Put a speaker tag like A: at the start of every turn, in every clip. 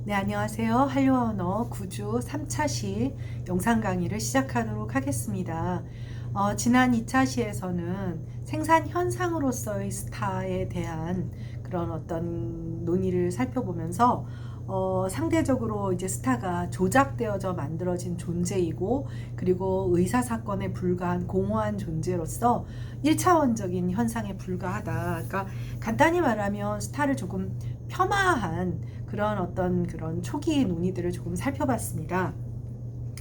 A: 네, 안녕하세요. 한류어 언어 9주 3차 시 영상 강의를 시작하도록 하겠습니다. 지난 2차 시에서는 생산 현상으로서의 스타에 대한 그런 어떤 논의를 살펴보면서 상대적으로 이제 스타가 조작되어져 만들어진 존재이고, 그리고 의사사건에 불과한 공허한 존재로서 1차원적인 현상에 불과하다. 그러니까 간단히 말하면 스타를 조금 폄하한 그런 어떤 그런 초기 논의들을 조금 살펴봤습니다.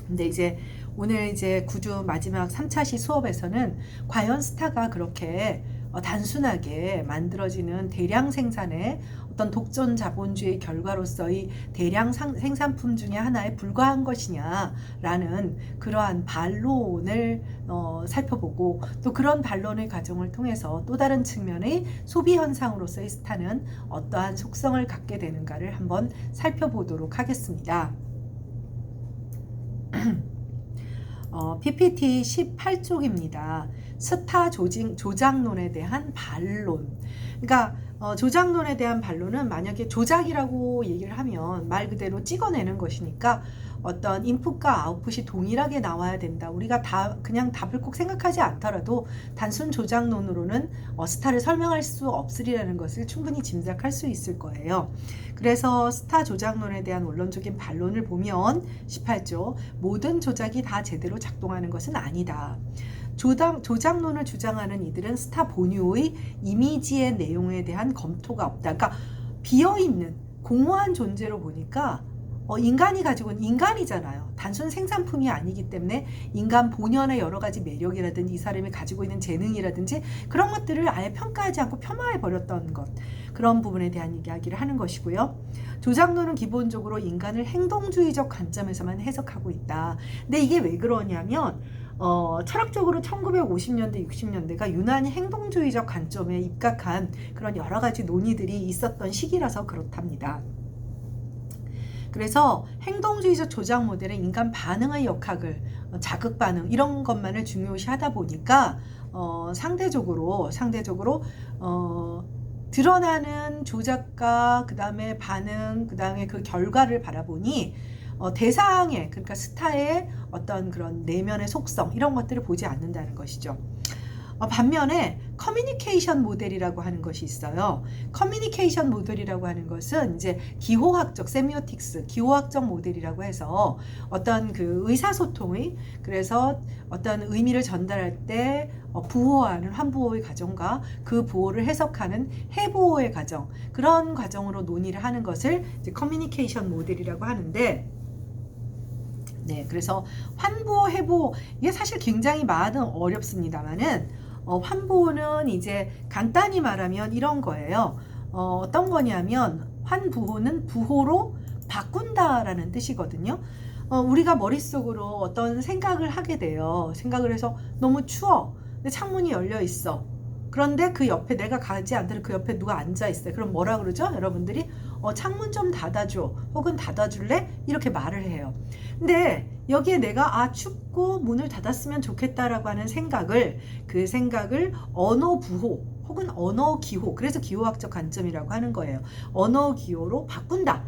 A: 근데 이제 오늘 이제 9주 마지막 3차 시 수업에서는 과연 스타가 그렇게 단순하게 만들어지는 대량 생산의 어떤 독점 자본주의 결과로서의 대량 생산품 중에 하나에 불과한 것이냐라는 그러한 반론을 살펴보고, 또 그런 반론의 과정을 통해서 또 다른 측면의 소비 현상으로서의 스타는 어떠한 속성을 갖게 되는가를 한번 살펴보도록 하겠습니다. PPT 18쪽입니다. 스타 조작론에 대한 반론. 그러니까 조작론에 대한 반론은, 만약에 조작이라고 얘기를 하면 말 그대로 찍어내는 것이니까 어떤 인풋과 아웃풋이 동일하게 나와야 된다. 우리가 그냥 답을 꼭 생각하지 않더라도 단순 조작론으로는 스타를 설명할 수 없으리라는 것을 충분히 짐작할 수 있을 거예요. 그래서 스타 조작론에 대한 원론적인 반론을 보면 18조, 모든 조작이 다 제대로 작동하는 것은 아니다. 조작론을 주장하는 이들은 스타 본유의 이미지의 내용에 대한 검토가 없다. 그러니까 비어있는 공허한 존재로 보니까 인간이 가지고 있는, 인간이잖아요. 단순 생산품이 아니기 때문에 인간 본연의 여러 가지 매력이라든지 이 사람이 가지고 있는 재능이라든지 그런 것들을 아예 평가하지 않고 폄하해 버렸던 것, 그런 부분에 대한 이야기를 하는 것이고요. 조작론은 기본적으로 인간을 행동주의적 관점에서만 해석하고 있다. 근데 이게 왜 그러냐면 철학적으로 1950년대, 60년대가 유난히 행동주의적 관점에 입각한 그런 여러 가지 논의들이 있었던 시기라서 그렇답니다. 그래서 행동주의적 조작 모델은 인간 반응의 역학을, 자극 반응 이런 것만을 중요시하다 보니까 상대적으로 드러나는 조작과 그 다음에 반응, 그 다음에 그 결과를 바라보니 대상의, 그러니까 스타의 어떤 그런 내면의 속성 이런 것들을 보지 않는다는 것이죠. 반면에 커뮤니케이션 모델이라고 하는 것이 있어요. 커뮤니케이션 모델이라고 하는 것은 이제 기호학적 세미오틱스, 기호학적 모델이라고 해서 어떤 그 의사소통의, 그래서 어떤 의미를 전달할 때 부호하는 환부호의 과정과 그 부호를 해석하는 해부호의 과정, 그런 과정으로 논의를 하는 것을 이제 커뮤니케이션 모델이라고 하는데, 네, 그래서 환부호, 해부호, 이게 사실 굉장히 말은 어렵습니다만은 환부호는 이제 간단히 말하면 이런 거예요. 어떤 거냐면 환부호는 부호로 바꾼다라는 뜻이거든요. 우리가 머릿속으로 어떤 생각을 하게 돼요. 생각을 해서 너무 추워. 근데 창문이 열려 있어. 그런데 그 옆에, 내가 가지 않더라도 그 옆에 누가 앉아 있어요. 그럼 뭐라 그러죠? 여러분들이 창문 좀 닫아줘, 혹은 닫아줄래? 이렇게 말을 해요. 근데 여기에 내가 춥고 문을 닫았으면 좋겠다라고 하는 그 생각을 언어 부호 혹은 언어 기호, 그래서 기호학적 관점이라고 하는 거예요. 언어 기호로 바꾼다.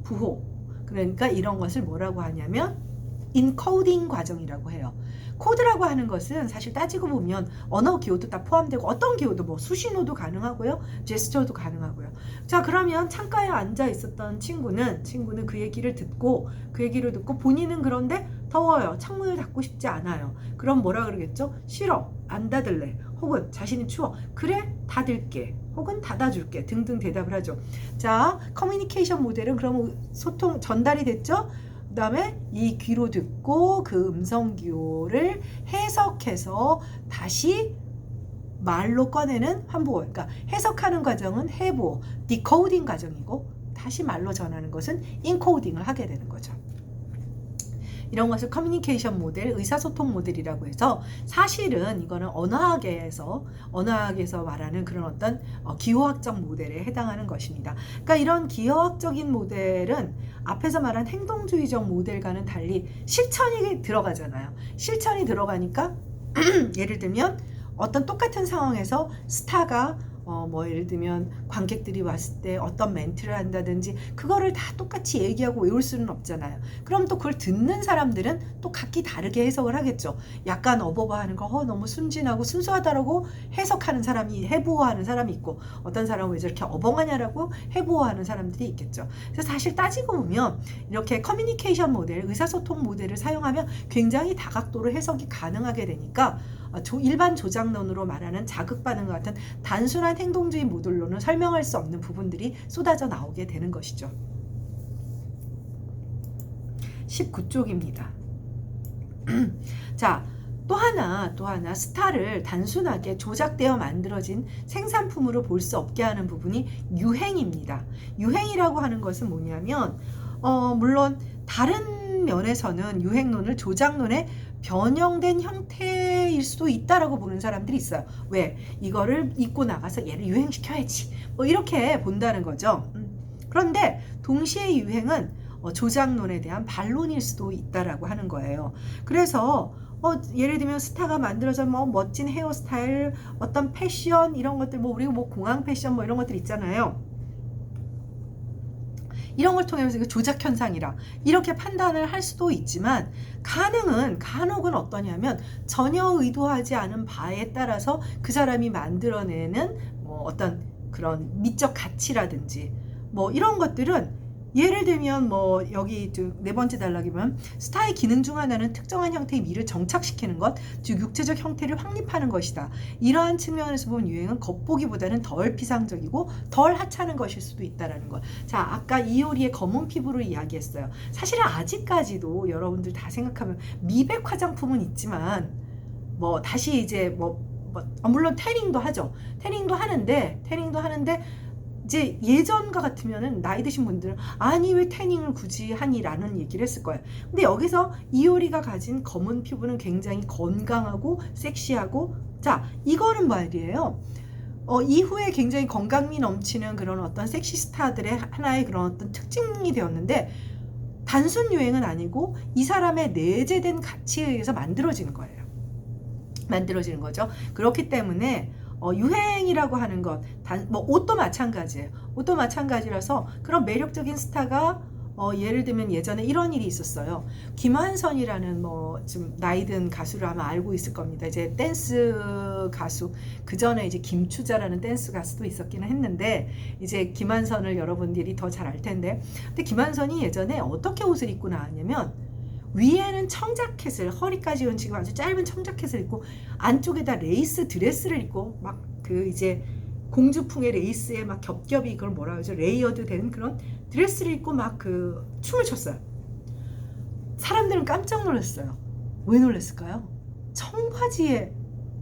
A: 부호. 그러니까 이런 것을 뭐라고 하냐면 인코딩 과정이라고 해요. 코드라고 하는 것은 사실 따지고 보면 언어 기호도 다 포함되고, 어떤 기호도 뭐 수신호도 가능하고요, 제스처도 가능하고요. 자, 그러면 창가에 앉아 있었던 친구는 그 얘기를 듣고 본인은 그런데 더워요, 창문을 닫고 싶지 않아요. 그럼 뭐라 그러겠죠? 싫어, 안 닫을래. 혹은 자신이 추워, 그래, 닫을게, 혹은 닫아줄게 등등 대답을 하죠. 자, 커뮤니케이션 모델은 그럼 소통 전달이 됐죠? 그 다음에 이 귀로 듣고 그 음성 기호를 해석해서 다시 말로 꺼내는 환부호. 그러니까 해석하는 과정은 해부호, 디코딩 과정이고, 다시 말로 전하는 것은 인코딩을 하게 되는 거죠. 이런 것을 커뮤니케이션 모델, 의사소통 모델이라고 해서, 사실은 이거는 언어학에서 말하는 그런 어떤 기호학적 모델에 해당하는 것입니다. 그러니까 이런 기호학적인 모델은 앞에서 말한 행동주의적 모델과는 달리 실천이 들어가잖아요. 실천이 들어가니까 예를 들면 어떤 똑같은 상황에서 스타가 뭐 예를 들면 관객들이 왔을 때 어떤 멘트를 한다든지 그거를 다 똑같이 얘기하고 외울 수는 없잖아요. 그럼 또 그걸 듣는 사람들은 또 각기 다르게 해석을 하겠죠. 약간 어버버하는 거 너무 순진하고 순수하다라고 해석하는 사람이, 해부호하는 사람이 있고, 어떤 사람은 왜 저렇게 어벙하냐라고 해부호하는 사람들이 있겠죠. 그래서 사실 따지고 보면 이렇게 커뮤니케이션 모델, 의사소통 모델을 사용하면 굉장히 다각도로 해석이 가능하게 되니까 일반 조작론으로 말하는 자극 반응과 같은 단순한 행동주의 모듈로는 설명할 수 없는 부분들이 쏟아져 나오게 되는 것이죠. 19쪽입니다. 자, 또 하나 스타를 단순하게 조작되어 만들어진 생산품으로 볼 수 없게 하는 부분이 유행입니다. 유행이라고 하는 것은 뭐냐면 물론 다른 면에서는 유행론을 조작론의 변형된 형태일 수도 있다라고 보는 사람들이 있어요. 왜? 이거를 입고 나가서 얘를 유행시켜야지. 뭐 이렇게 본다는 거죠. 그런데 동시에 유행은 조작론에 대한 반론일 수도 있다라고 하는 거예요. 그래서 예를 들면 스타가 만들어져 뭐 멋진 헤어스타일, 어떤 패션 이런 것들, 뭐 우리가 뭐 공항 패션 뭐 이런 것들 있잖아요. 이런 걸 통해서 조작 현상이라 이렇게 판단을 할 수도 있지만, 간혹은 어떠냐면 전혀 의도하지 않은 바에 따라서 그 사람이 만들어내는 뭐 어떤 그런 미적 가치라든지 뭐 이런 것들은, 예를 들면 뭐 여기 네 번째 단락에 보면 스타의 기능 중 하나는 특정한 형태의 미를 정착시키는 것, 즉 육체적 형태를 확립하는 것이다. 이러한 측면에서 보면 유행은 겉보기보다는 덜 피상적이고 덜 하찮은 것일 수도 있다라는 것. 자, 아까 이효리의 검은 피부를 이야기했어요. 사실은 아직까지도 여러분들 다 생각하면 미백 화장품은 있지만 뭐 다시 이제 물론 태닝도 하죠. 태닝도 하는데 이제 예전과 같으면은 나이 드신 분들은 아니 왜 태닝을 굳이 하니 라는 얘기를 했을 거예요. 근데 여기서 이효리가 가진 검은 피부는 굉장히 건강하고 섹시하고, 자, 이거는 말이에요. 이후에 굉장히 건강미 넘치는 그런 어떤 섹시 스타들의 하나의 그런 어떤 특징이 되었는데, 단순 유행은 아니고 이 사람의 내재된 가치에 의해서 만들어지는 거예요. 만들어지는 거죠. 그렇기 때문에 유행이라고 하는 것, 뭐 옷도 마찬가지예요. 옷도 마찬가지라서 그런 매력적인 스타가 예를 들면 예전에 이런 일이 있었어요. 김한선이라는 뭐 좀 나이 든 가수를 아마 알고 있을 겁니다. 이제 댄스 가수, 그 전에 이제 김추자라는 댄스 가수도 있었기는 했는데, 이제 김한선을 여러분들이 더 잘 알 텐데, 근데 김한선이 예전에 어떻게 옷을 입고 나왔냐면, 위에는 청자켓을, 허리까지 온 지금 아주 짧은 청자켓을 입고 안쪽에다 레이스 드레스를 입고 막 그 이제 공주풍의 레이스에 막 겹겹이, 그걸 뭐라 그러죠? 레이어드 된 그런 드레스를 입고 막 그 춤을 췄어요. 사람들은 깜짝 놀랐어요. 왜 놀랐을까요? 청바지에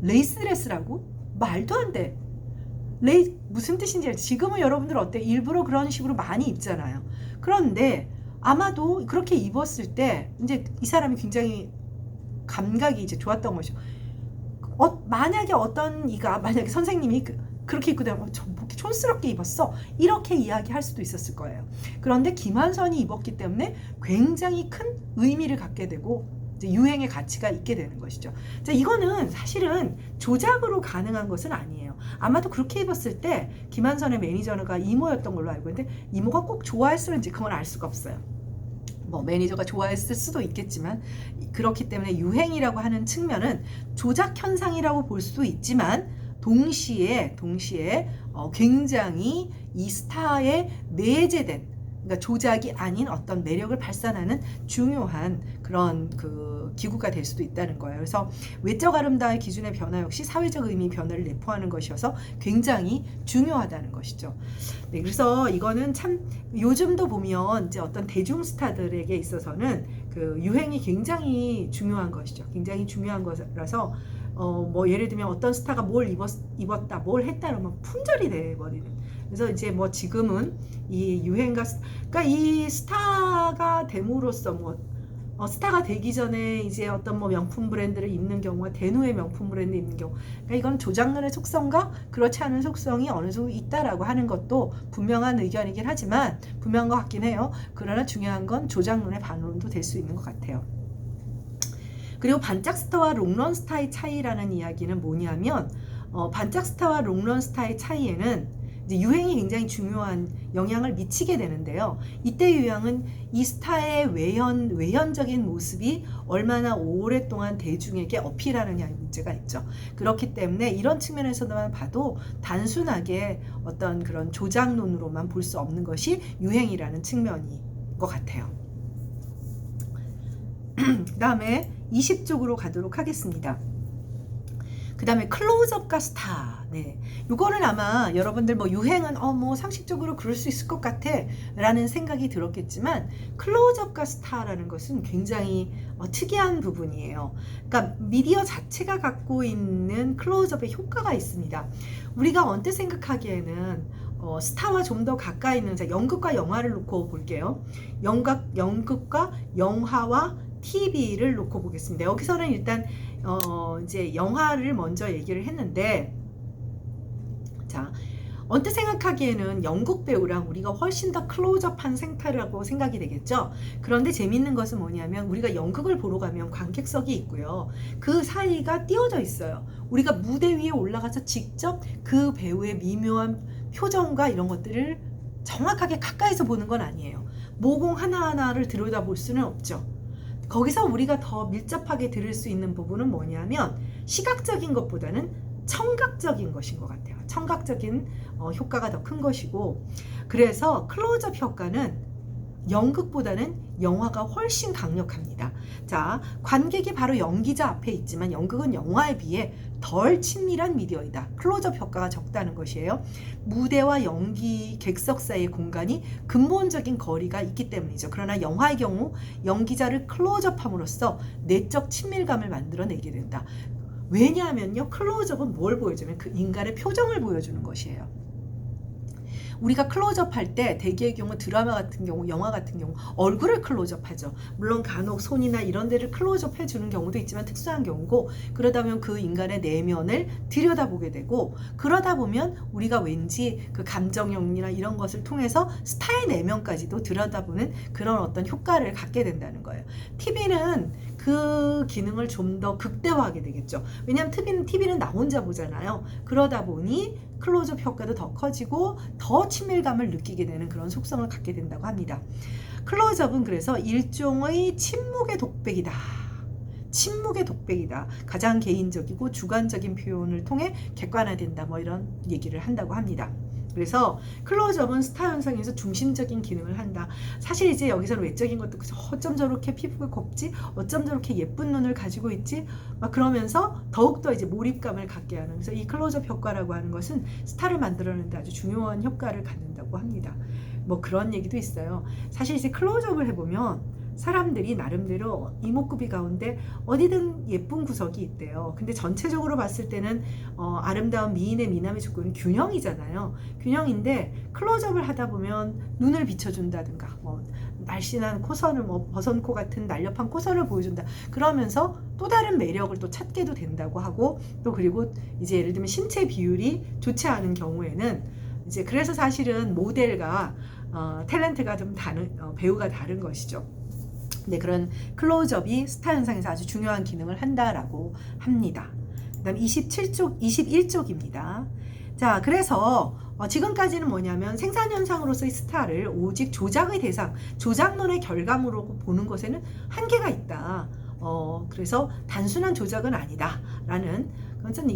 A: 레이스 드레스라고? 말도 안 돼. 무슨 뜻인지 알죠? 지금은 여러분들 어때요? 일부러 그런 식으로 많이 입잖아요. 그런데 아마도 그렇게 입었을 때 이제 이 사람이 굉장히 감각이 이제 좋았던 것이죠. 만약에 만약에 선생님이 그렇게 입고 다니면 뭐 이렇게 촌스럽게 입었어, 이렇게 이야기할 수도 있었을 거예요. 그런데 김한선이 입었기 때문에 굉장히 큰 의미를 갖게 되고 이제 유행의 가치가 있게 되는 것이죠. 자, 이거는 사실은 조작으로 가능한 것은 아니에요. 아마도 그렇게 입었을 때 김한선의 매니저가 이모였던 걸로 알고 있는데, 이모가 꼭 좋아했을지 그건 알 수가 없어요. 뭐 매니저가 좋아했을 수도 있겠지만, 그렇기 때문에 유행이라고 하는 측면은 조작 현상이라고 볼 수도 있지만, 동시에 굉장히 이 스타의 내재된, 그러니까 조작이 아닌 어떤 매력을 발산하는 중요한 그런 그 기구가 될 수도 있다는 거예요. 그래서 외적 아름다움의 기준의 변화 역시 사회적 의미 변화를 내포하는 것이어서 굉장히 중요하다는 것이죠. 네, 그래서 이거는 참 요즘도 보면 이제 어떤 대중 스타들에게 있어서는 그 유행이 굉장히 중요한 것이죠. 굉장히 중요한 것이라서 뭐 예를 들면 어떤 스타가 뭘 입었다, 뭘 했다 그러면 품절이 돼버리는. 그래서 이제 뭐 지금은 이 유행가, 그러니까 이 스타가 됨으로써 스타가 되기 전에 이제 어떤 뭐 명품 브랜드를 입는 경우와 된 후에 명품 브랜드 입는 경우, 그러니까 이건 조작론의 속성과 그렇지 않은 속성이 어느 정도 있다라고 하는 것도 분명한 의견이긴 하지만, 분명한 것 같긴 해요. 그러나 중요한 건 조작론의 반론도 될 수 있는 것 같아요. 그리고 반짝 스타와 롱런 스타의 차이라는 이야기는 뭐냐면 반짝 스타와 롱런 스타의 차이에는 이제 유행이 굉장히 중요한 영향을 미치게 되는데요. 이때 유행은 이 스타의 외현적인 모습이 얼마나 오랫동안 대중에게 어필하느냐의 문제가 있죠. 그렇기 때문에 이런 측면에서만 봐도 단순하게 어떤 그런 조작론으로만 볼 수 없는 것이 유행이라는 측면인 것 같아요. 그 다음에 20쪽으로 가도록 하겠습니다. 그 다음에 클로즈업과 스타. 네. 요거는 아마 여러분들 뭐 유행은 뭐 상식적으로 그럴 수 있을 것 같아 라는 생각이 들었겠지만, 클로즈업과 스타라는 것은 굉장히 특이한 부분이에요. 그러니까 미디어 자체가 갖고 있는 클로즈업의 효과가 있습니다. 우리가 언뜻 생각하기에는 스타와 좀 더 가까이 있는, 자, 연극과 영화를 놓고 볼게요. 연극과 영화와 TV를 놓고 보겠습니다. 여기서는 일단 이제 영화를 먼저 얘기를 했는데, 자, 언뜻 생각하기에는 연극 배우랑 우리가 훨씬 더 클로즈업한 생태라고 생각이 되겠죠. 그런데 재밌는 것은 뭐냐면, 우리가 연극을 보러 가면 관객석이 있고요, 그 사이가 띄어져 있어요. 우리가 무대 위에 올라가서 직접 그 배우의 미묘한 표정과 이런 것들을 정확하게 가까이서 보는 건 아니에요. 모공 하나하나를 들여다볼 수는 없죠. 거기서 우리가 더 밀접하게 들을 수 있는 부분은 뭐냐면, 시각적인 것보다는 청각적인 것인 것 같아요. 청각적인 효과가 더 큰 것이고, 그래서 클로즈업 효과는 연극보다는 영화가 훨씬 강력합니다. 자, 관객이 바로 연기자 앞에 있지만 연극은 영화에 비해 덜 친밀한 미디어이다. 클로즈업 효과가 적다는 것이에요. 무대와 연기 객석 사이의 공간이 근본적인 거리가 있기 때문이죠. 그러나 영화의 경우 연기자를 클로즈업함으로써 내적 친밀감을 만들어내게 된다. 왜냐하면요, 클로즈업은 뭘 보여주면 그 인간의 표정을 보여주는 것이에요. 우리가 클로즈업 할 때 대개의 경우 드라마 같은 경우, 영화 같은 경우 얼굴을 클로즈업 하죠. 물론 간혹 손이나 이런 데를 클로즈업 해주는 경우도 있지만 특수한 경우고, 그러다 보면 그 인간의 내면을 들여다보게 되고, 그러다 보면 우리가 왠지 그 감정영리나 이런 것을 통해서 스타의 내면까지도 들여다보는 그런 어떤 효과를 갖게 된다는 거예요. TV는 그 기능을 좀 더 극대화하게 되겠죠. 왜냐하면 TV는 나 혼자 보잖아요. 그러다 보니 클로즈업 효과도 더 커지고 더 친밀감을 느끼게 되는 그런 속성을 갖게 된다고 합니다. 클로즈업은 그래서 일종의 침묵의 독백이다. 침묵의 독백이다. 가장 개인적이고 주관적인 표현을 통해 객관화된다. 뭐 이런 얘기를 한다고 합니다. 그래서 클로즈업은 스타 현상에서 중심적인 기능을 한다. 사실 이제 여기서는 외적인 것도 어쩜 저렇게 피부가 곱지? 어쩜 저렇게 예쁜 눈을 가지고 있지? 막 그러면서 더욱더 이제 몰입감을 갖게 하는, 그래서 이 클로즈업 효과라고 하는 것은 스타를 만들어내는 데 아주 중요한 효과를 갖는다고 합니다. 뭐 그런 얘기도 있어요. 사실 이제 클로즈업을 해보면 사람들이 나름대로 이목구비 가운데 어디든 예쁜 구석이 있대요. 근데 전체적으로 봤을 때는 아름다운 미인의 미남의 조건은 균형이잖아요. 균형인데 클로즈업을 하다 보면 눈을 비춰준다든가, 날씬한 코선을, 버선코 같은 날렵한 코선을 보여준다. 그러면서 또 다른 매력을 또 찾게도 된다고 하고, 또 그리고 이제 예를 들면 신체 비율이 좋지 않은 경우에는 이제 그래서 사실은 모델과 탤런트가 좀 다른, 배우가 다른 것이죠. 네, 그런 클로즈업이 스타 현상에서 아주 중요한 기능을 한다라고 합니다. 그 다음 21쪽입니다. 자, 그래서 지금까지는 뭐냐면 생산 현상으로서의 스타를 오직 조작의 대상, 조작론의 결과물로 보는 것에는 한계가 있다. 그래서 단순한 조작은 아니다 라는, 그것은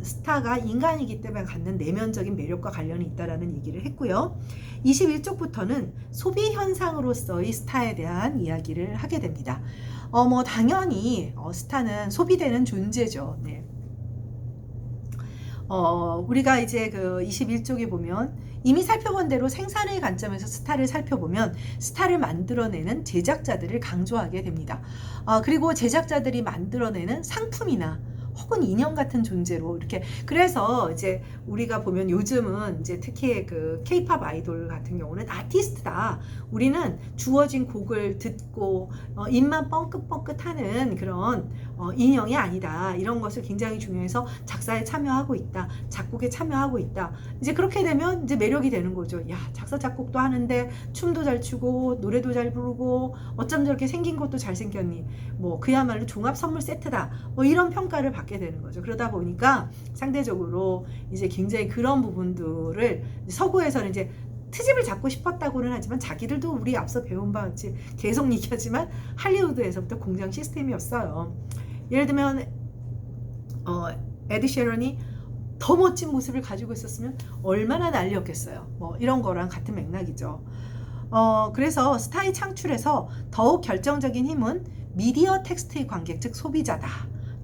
A: 스타가 인간이기 때문에 갖는 내면적인 매력과 관련이 있다라는 얘기를 했고요. 21쪽부터는 소비 현상으로서의 스타에 대한 이야기를 하게 됩니다. 뭐 당연히 스타는 소비되는 존재죠. 네. 우리가 이제 그 21쪽에 보면 이미 살펴본 대로 생산의 관점에서 스타를 살펴보면 스타를 만들어내는 제작자들을 강조하게 됩니다. 그리고 제작자들이 만들어내는 상품이나 혹은 인형 같은 존재로 이렇게, 그래서 이제 우리가 보면 요즘은 이제 특히 그 K-팝 아이돌 같은 경우는 아티스트다. 우리는 주어진 곡을 듣고 입만 뻥긋뻥긋하는 그런 인형이 아니다. 이런 것을 굉장히 중요해서 작사에 참여하고 있다. 작곡에 참여하고 있다. 이제 그렇게 되면 이제 매력이 되는 거죠. 야, 작사 작곡도 하는데 춤도 잘 추고 노래도 잘 부르고 어쩜 저렇게 생긴 것도 잘생겼니. 뭐 그야말로 종합 선물 세트다. 뭐 이런 평가를 받게 되는 거죠. 그러다 보니까 상대적으로 이제 굉장히 그런 부분들을 서구에서는 이제 트집을 잡고 싶었다고는 하지만 자기들도 우리 앞서 배운 바와 같이 계속 얘기하지만 할리우드에서부터 공장 시스템이었어요. 예를 들면 에드 셰런이 더 멋진 모습을 가지고 있었으면 얼마나 난리였겠어요. 뭐 이런 거랑 같은 맥락이죠. 그래서 스타의 창출에서 더욱 결정적인 힘은 미디어 텍스트의 관객, 즉 소비자다.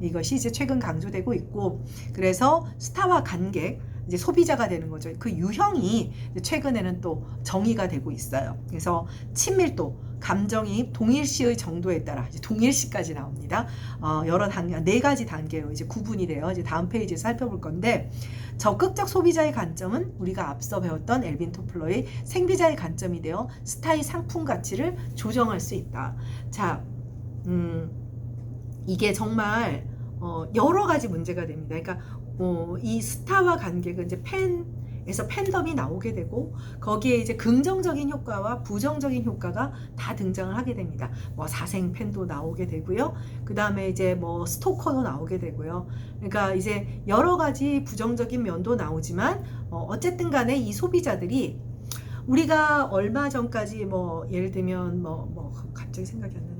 A: 이것이 이제 최근 강조되고 있고, 그래서 스타와 관객, 이제 소비자가 되는 거죠. 그 유형이 최근에는 또 정의가 되고 있어요. 그래서 친밀도, 감정이입, 동일시의 정도에 따라 이제 동일시까지 나옵니다. 여러 단계, 4가지 단계로 이제 구분이 돼요. 이제 다음 페이지에서 살펴볼 건데, 적극적 소비자의 관점은 우리가 앞서 배웠던 엘빈 토플러의 생비자의 관점이 되어 스타의 상품 가치를 조정할 수 있다. 자, 이게 정말 여러 가지 문제가 됩니다. 그러니까 이 스타와 관객은 이제 팬에서 팬덤이 나오게 되고 거기에 이제 긍정적인 효과와 부정적인 효과가 다 등장을 하게 됩니다. 뭐 사생 팬도 나오게 되고요. 그 다음에 이제 뭐 스토커도 나오게 되고요. 그러니까 이제 여러 가지 부정적인 면도 나오지만 어쨌든 간에 이 소비자들이 우리가 얼마 전까지 뭐 예를 들면 뭐 갑자기 생각이 안 나네.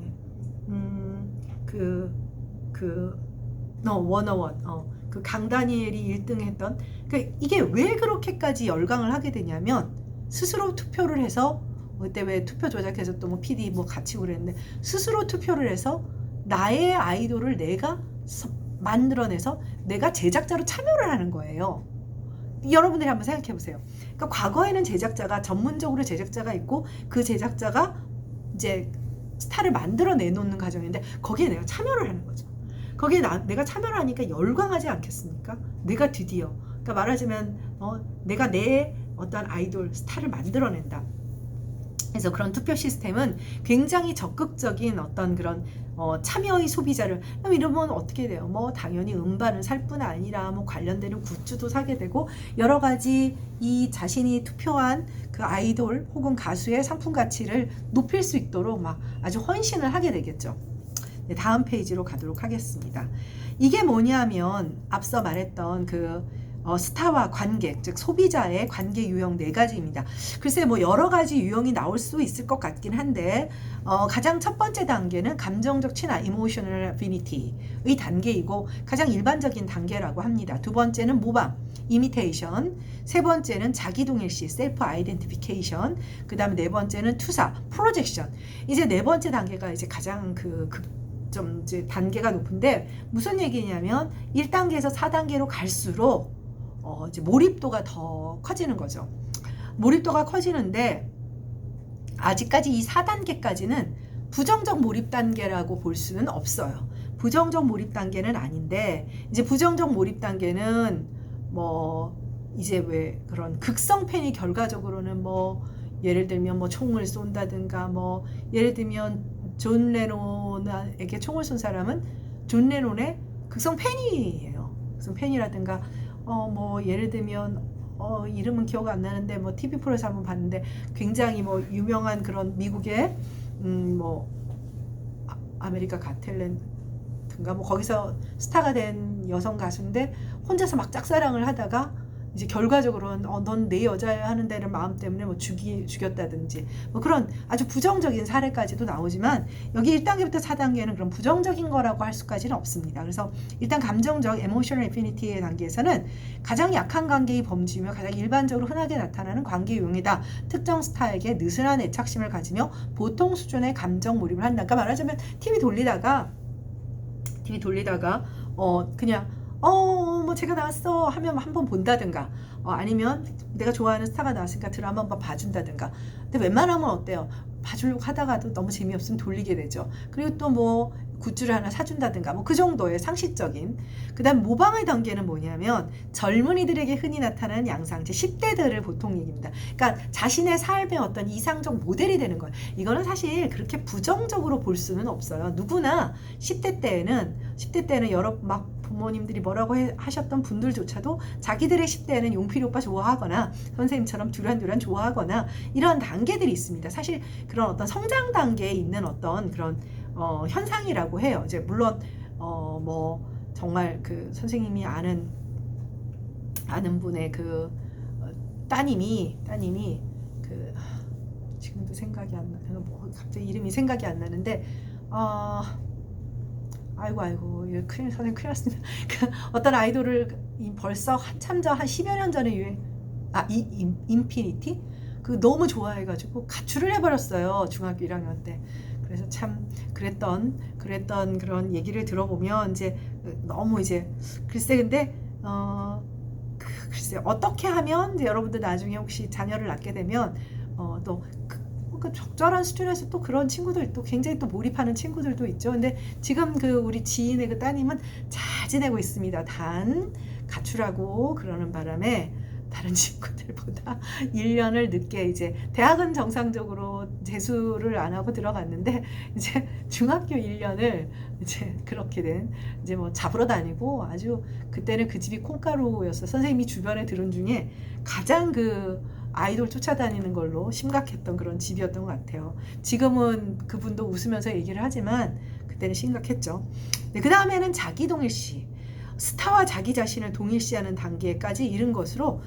A: 워너원 그 강다니엘이 1등 했던, 그러니까 이게 왜 그렇게까지 열광을 하게 되냐면 스스로 투표를 해서, 그때 왜 투표 조작해서 또 뭐 PD 뭐 같이 그랬는데 스스로 투표를 해서 나의 아이돌을 내가 만들어내서 내가 제작자로 참여를 하는 거예요. 여러분들이 한번 생각해 보세요. 그러니까 과거에는 제작자가 전문적으로 제작자가 있고 그 제작자가 이제 스타를 만들어 내놓는 과정인데 거기에 내가 참여를 하는 거죠. 거기에 내가 참여를 하니까 열광하지 않겠습니까? 내가 드디어, 그러니까 말하자면 내가 내 어떤 아이돌 스타를 만들어낸다. 그래서 그런 투표 시스템은 굉장히 적극적인 어떤 그런 참여의 소비자를, 이러면 어떻게 돼요? 뭐 당연히 음반을 살 뿐 아니라 뭐 관련되는 굿즈도 사게 되고 여러 가지 이 자신이 투표한 그 아이돌 혹은 가수의 상품 가치를 높일 수 있도록 막 아주 헌신을 하게 되겠죠. 네, 다음 페이지로 가도록 하겠습니다. 이게 뭐냐면 앞서 말했던 그 스타와 관객, 즉 소비자의 관계 유형 4가지입니다. 글쎄 뭐 여러 가지 유형이 나올 수 있을 것 같긴 한데 가장 첫 번째 단계는 감정적 친화, emotional affinity의 단계이고 가장 일반적인 단계라고 합니다. 두 번째는 모방, imitation, 세 번째는 자기동일시, self identification, 그 다음에 네 번째는 투사, projection. 이제 네 번째 단계가 이제 가장 좀 이제 단계가 높은데 무슨 얘기냐면 1단계에서 4단계로 갈수록 이제 몰입도가 더 커지는 거죠. 몰입도가 커지는데 아직까지 이 4단계까지는 부정적 몰입 단계라고 볼 수는 없어요. 부정적 몰입 단계는 아닌데 이제 부정적 몰입 단계는 뭐 이제 왜 그런 극성 팬이 결과적으로는 뭐 예를 들면 뭐 총을 쏜다든가 뭐 예를 들면 존 레논에게 총을 쏜 사람은 존 레논의 극성 팬이에요. 극성 팬이라든가 뭐 예를 들면 이름은 기억 안 나는데 뭐 TV 프로에서 한번 봤는데 굉장히 뭐 유명한 그런 미국의 뭐 아메리카 갓 탤런트인가 뭐 거기서 스타가 된 여성 가수인데 혼자서 막 짝사랑을 하다가 이제 결과적으로는 넌 내 여자야 하는 데는 마음 때문에 뭐 죽였다든지 뭐 그런 아주 부정적인 사례까지도 나오지만 여기 1단계부터 4단계는 그런 부정적인 거라고 할 수까지는 없습니다. 그래서 일단 감정적 emotional affinity의 단계에서는 가장 약한 관계의 범주이며 가장 일반적으로 흔하게 나타나는 관계 유형이다. 특정 스타에게 느슨한 애착심을 가지며 보통 수준의 감정 몰입을 한다. 그러니까 말하자면 TV 돌리다가 그냥 뭐 제가 나왔어 하면 한번 본다든가 아니면 내가 좋아하는 스타가 나왔으니까 드라마 한번 봐준다든가. 근데 웬만하면 어때요? 봐주려고 하다가도 너무 재미없으면 돌리게 되죠. 그리고 또 뭐 굿즈를 하나 사준다든가 뭐 그 정도의 상식적인. 그다음 모방의 단계는 뭐냐면 젊은이들에게 흔히 나타나는 양상제 10대들을 보통 얘기입니다. 그러니까 자신의 삶의 어떤 이상적 모델이 되는 거예요. 이거는 사실 그렇게 부정적으로 볼 수는 없어요. 누구나 10대 때는 여러 막 부모님들이 뭐라고 하셨던 분들조차도 자기들의 10대에는 용필이 오빠 좋아하거나 선생님처럼 듀란듀란 좋아하거나 이런 단계들이 있습니다. 사실 그런 어떤 성장 단계에 있는 어떤 그런 현상이라고 해요. 이제 물론 뭐 정말 그 선생님이 아는 분의 그 따님이 그 지금도 생각이 안 나. 뭐 갑자기 이름이 생각이 안 나는데 아이고 선생님 큰일 났습니다. 어떤 아이돌을 벌써 한참 전 한 10여 년 전에 인피니티 그 너무 좋아해가지고 가출을 해버렸어요. 중학교 1학년 때. 그래서 참 그랬던 그런 얘기를 들어보면 이제 너무 이제 글쎄 근데 글쎄 어떻게 하면 이제 여러분들 나중에 혹시 자녀를 낳게 되면 또 그 적절한 수준에서 또 그런 친구들 또 굉장히 또 몰입하는 친구들도 있죠. 근데 지금 그 우리 지인의 그 따님은 잘 지내고 있습니다. 단 가출하고 그러는 바람에 다른 친구들보다 1년을 늦게 이제 대학은 정상적으로 재수를 안 하고 들어갔는데 이제 중학교 1년을 이제 그렇게 된 이제 뭐 잡으러 다니고 아주 그때는 그 집이 콩가루였어. 선생님이 주변에 들은 중에 가장 그 아이돌 쫓아다니는 걸로 심각했던 그런 집이었던 것 같아요. 지금은 그분도 웃으면서 얘기를 하지만 그때는 심각했죠. 네, 그 다음에는 자기 동일시. 스타와 자기 자신을 동일시하는 단계까지 이른 것으로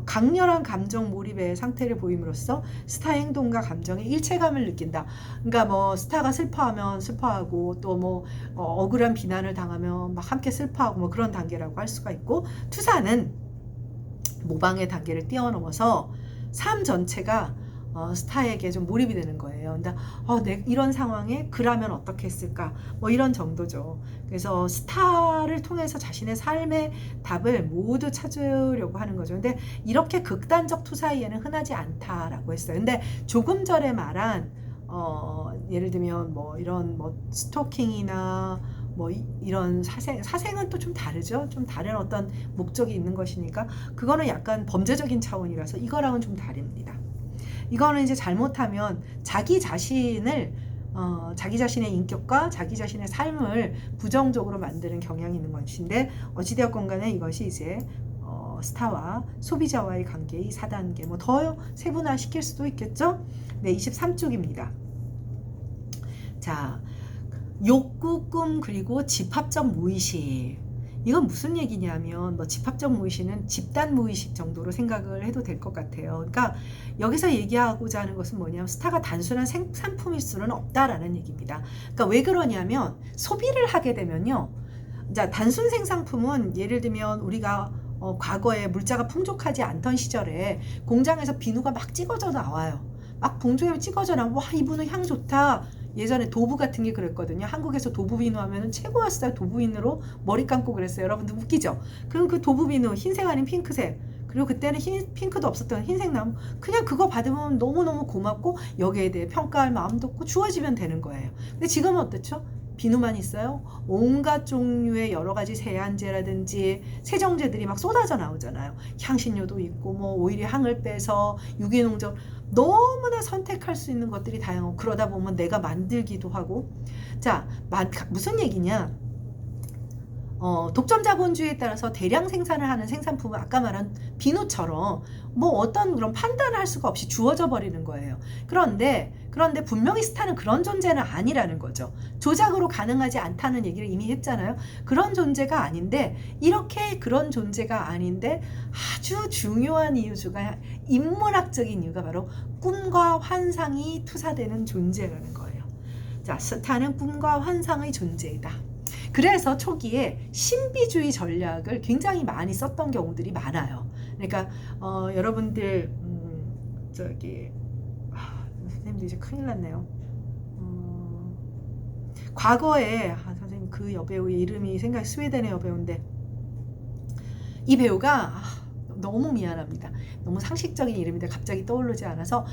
A: 강렬한 감정 몰입의 상태를 보임으로써 스타 행동과 감정의 일체감을 느낀다. 그러니까 뭐 스타가 슬퍼하면 슬퍼하고 또 뭐 억울한 비난을 당하면 막 함께 슬퍼하고 뭐 그런 단계라고 할 수가 있고, 투사는 모방의 단계를 뛰어넘어서 삶 전체가 스타에게 좀 몰입이 되는 거예요. 근데 이런 상황에 그라면 어떻게 했을까? 뭐 이런 정도죠. 그래서 스타를 통해서 자신의 삶의 답을 모두 찾으려고 하는 거죠. 근데 이렇게 극단적 투사에는 흔하지 않다라고 했어요. 근데 조금 전에 말한 예를 들면 뭐 이런 뭐 스토킹이나 뭐 이런 사생은 또 좀 다르죠. 좀 다른 어떤 목적이 있는 것이니까 그거는 약간 범죄적인 차원이라서 이거랑은 좀 다릅니다. 이거는 이제 잘못하면 자기 자신의 인격과 자기 자신의 삶을 부정적으로 만드는 경향이 있는 것인데, 어찌되었건 간에 이것이 이제 스타와 소비자와의 관계의 4단계, 뭐 더 세분화 시킬 수도 있겠죠. 네, 23쪽입니다. 자, 욕구, 꿈, 그리고 집합적 무의식. 이건 무슨 얘기냐면 뭐 집합적 무의식은 집단 무의식 정도로 생각을 해도 될 것 같아요. 그러니까 여기서 얘기하고자 하는 것은 뭐냐면 스타가 단순한 생산품일 수는 없다라는 얘기입니다. 그러니까 왜 그러냐면 소비를 하게 되면요. 자, 단순 생산품은 예를 들면 우리가 과거에 물자가 풍족하지 않던 시절에 공장에서 비누가 막 찍어져 나와요. 막 봉조에 찍어져 나와. 와, 이 비누 향 좋다. 예전에 도부 같은 게 그랬거든요. 한국에서 도부 비누 하면 최고였어요. 도부 비누로 머리 감고 그랬어요. 여러분들 웃기죠? 그럼 그 도부 비누 흰색 아닌 핑크색, 그리고 그때는 핑크도 없었던 흰색 나무, 그냥 그거 받으면 너무너무 고맙고 여기에 대해 평가할 마음도 없고 주어지면 되는 거예요. 근데 지금은 어떻죠? 비누만 있어요. 온갖 종류의 여러 가지 세안제라든지 세정제들이 막 쏟아져 나오잖아요. 향신료도 있고 뭐 오히려 향을 빼서 유기농적, 너무나 선택할 수 있는 것들이 다양하고 그러다 보면 내가 만들기도 하고. 자, 무슨 얘기냐? 독점 자본주의에 따라서 대량 생산을 하는 생산품은 아까 말한 비누처럼 뭐 어떤 그런 판단을 할 수가 없이 주어져 버리는 거예요. 그런데 분명히 스타는 그런 존재는 아니라는 거죠. 조작으로 가능하지 않다는 얘기를 이미 했잖아요. 그런 존재가 아닌데, 이렇게 그런 존재가 아닌데 아주 중요한 이유 중에 인문학적인 이유가 바로 꿈과 환상이 투사되는 존재라는 거예요. 자, 스타는 꿈과 환상의 존재이다. 그래서 초기에 신비주의 전략을 굉장히 많이 썼던 경우들이 많아요. 그러니까 여러분들 선생님도 이제 큰일 났네요. 과거에 선생님 그 여배우의 이름이 스웨덴의 여배우인데, 이 배우가 너무 미안합니다. 너무 상식적인 이름인데 갑자기 떠오르지 않아서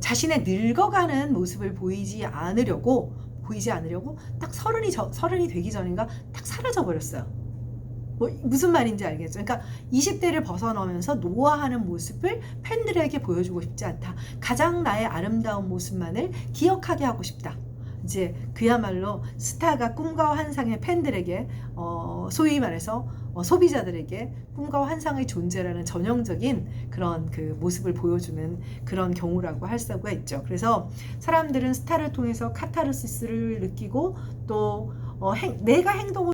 A: 자신의 늙어가는 모습을 보이지 않으려고 보이지 않으려고 딱 서른이 되기 전인가 딱 사라져 버렸어요. 뭐 무슨 말인지 알겠죠? 그러니까 20대를 벗어나면서 노화하는 모습을 팬들에게 보여주고 싶지 않다. 가장 나의 아름다운 모습만을 기억하게 하고 싶다. 이제 그야말로 스타가 꿈과 환상의 팬들에게 소위 말해서 소비자들에게 꿈과 환상의 존재라는 전형적인 그런 그 모습을 보여주는 그런 경우라고 할 수가 있죠. 그래서 사람들은 스타를 통해서 카타르시스를 느끼고 또 내가 행동을